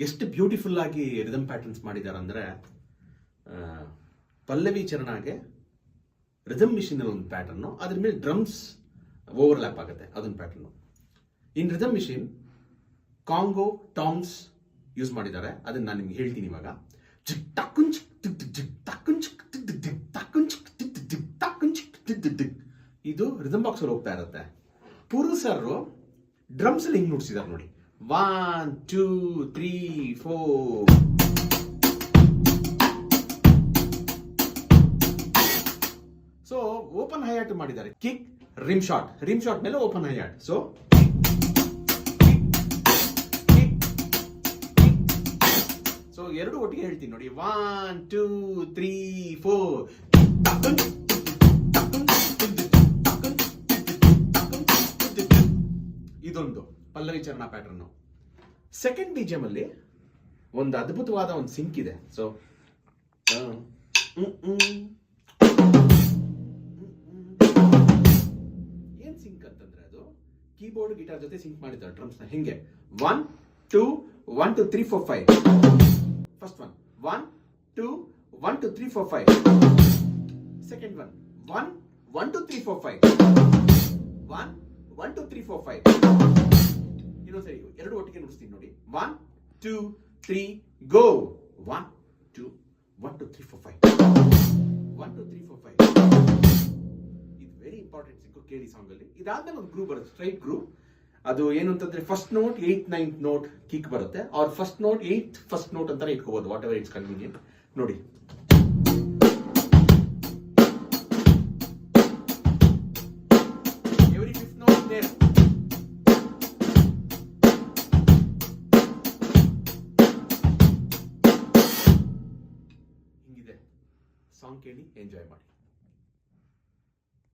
ಎಷ್ಟು ಬ್ಯೂಟಿಫುಲ್ ಆಗಿ rhythm patterns ಮಾಡಿದ್ದಾರೆ ಅಂದರೆ, ಪಲ್ಲವಿ ಚರಣಾಗೆ ರಿದಮ್ ಮಿಷಿನಲ್ಲಿ ಒಂದು ಪ್ಯಾಟರ್ನು, ಅದ್ರ ಮೇಲೆ ಡ್ರಮ್ಸ್ ಓವರ್ಲ್ಯಾಪ್ ಆಗುತ್ತೆ, ಅದೊಂದು pattern. In rhythm machine conga toms use ಮಾಡಿದ್ದಾರೆ, ಅದನ್ನ ನಾನು ನಿಮ್ಗೆ ಹೇಳ್ತೀನಿ ಇವಾಗ. ಇದು ರಿದಮ್ ಬಾಕ್ಸ್ ಅಲ್ಲಿ ಹೋಗ್ತಾ ಇರುತ್ತೆ. ಪೂರ್ವ ಸರ್ ಡ್ರಮ್ಸ್ ಅಲ್ಲಿ ಹಿಂಗ್ ನುಡ್ಸಿದಾರೆ ನೋಡಿ, 1 2 3 4. ಸೊ ಓಪನ್ ಹೈಯಾಟ್ ಮಾಡಿದ್ದಾರೆ, ಕಿಕ್ ರಿಮ್ ಶಾಟ್ ಮೇಲೆ ಓಪನ್ ಹೈಯಾಟ್. ಸೊ ಎರಡು ಒಟ್ಟಿಗೆ ಹೇಳ್ತೀನಿ ನೋಡಿ, 1 2 3 4. ಇದೊಂದು ಪಲ್ಲವಿ ಚರಣ ಪ್ಯಾಟರ್ನ್. ಸೆಕೆಂಡ್ ಬಿಜಿಎಂ ಅಲ್ಲಿ ಒಂದು ಅದ್ಭುತವಾದ ಒಂದು ಸಿಂಕ್ ಇದೆ. ಸೊ ಏನ್ ಸಿಂಕ್ ಅಂತಂದ್ರೆ, ಅದು ಕೀಬೋರ್ಡ್ ಗಿಟಾರ್ ಜೊತೆ ಸಿಂಕ್ ಮಾಡಿದ್ದಾರೆ ಡ್ರಮ್ಸ್ ನ. ಹಿಂಗೆ 1 2 1 2 3 4 5. First one 1 2 1 2 3 4 5. Second one 1 1 2 3 4 5. 1 1 2 3 4 5. ಇನ್ನೊಂದ್ಸರಿ ಎರಡು ಒಟ್ಟಿಗೆ ನುಡಿಸ್ತೀನಿ ನೋಡಿ, 1 2 3 ಗೋ. 1 2 1 2 3 4 5. 1 2 3 4 5. ಇದು ವೆರಿ ಇಂಪಾರ್ಟೆಂಟ್ ಸಿಂಕ್, ಕೇಳಿ ಸಾಂಗ್ ಅಲ್ಲಿ. ಇದಾದ್ಮೇಲೆ ಒಂದು ಗ್ರೂಪ್ ಬರುತ್ತೆ, ಸ್ಟ್ರೈಟ್ ಗ್ರೂಪ್. ಅದು ಏನು ಅಂತಂದ್ರೆ, first note 8th 9th note kick ಬರುತ್ತೆ, ಅವ್ರ first note 8th first note ಅಂತಾನೆ ಇಟ್ಕೋಬಹುದು, ವಾಟ್ ಎವರ್ ಇಟ್ಸ್ ಕನ್ವೀನಿಯಂಟ್. ನೋಡಿ, ಎವ್ರಿ 5th ನೋಟ್ ದೇರ್. ಹಿಂಗಿದೆ ಸಾಂಗ್, ಕೇಳಿ ಎಂಜಾಯ್ ಮಾಡಿ.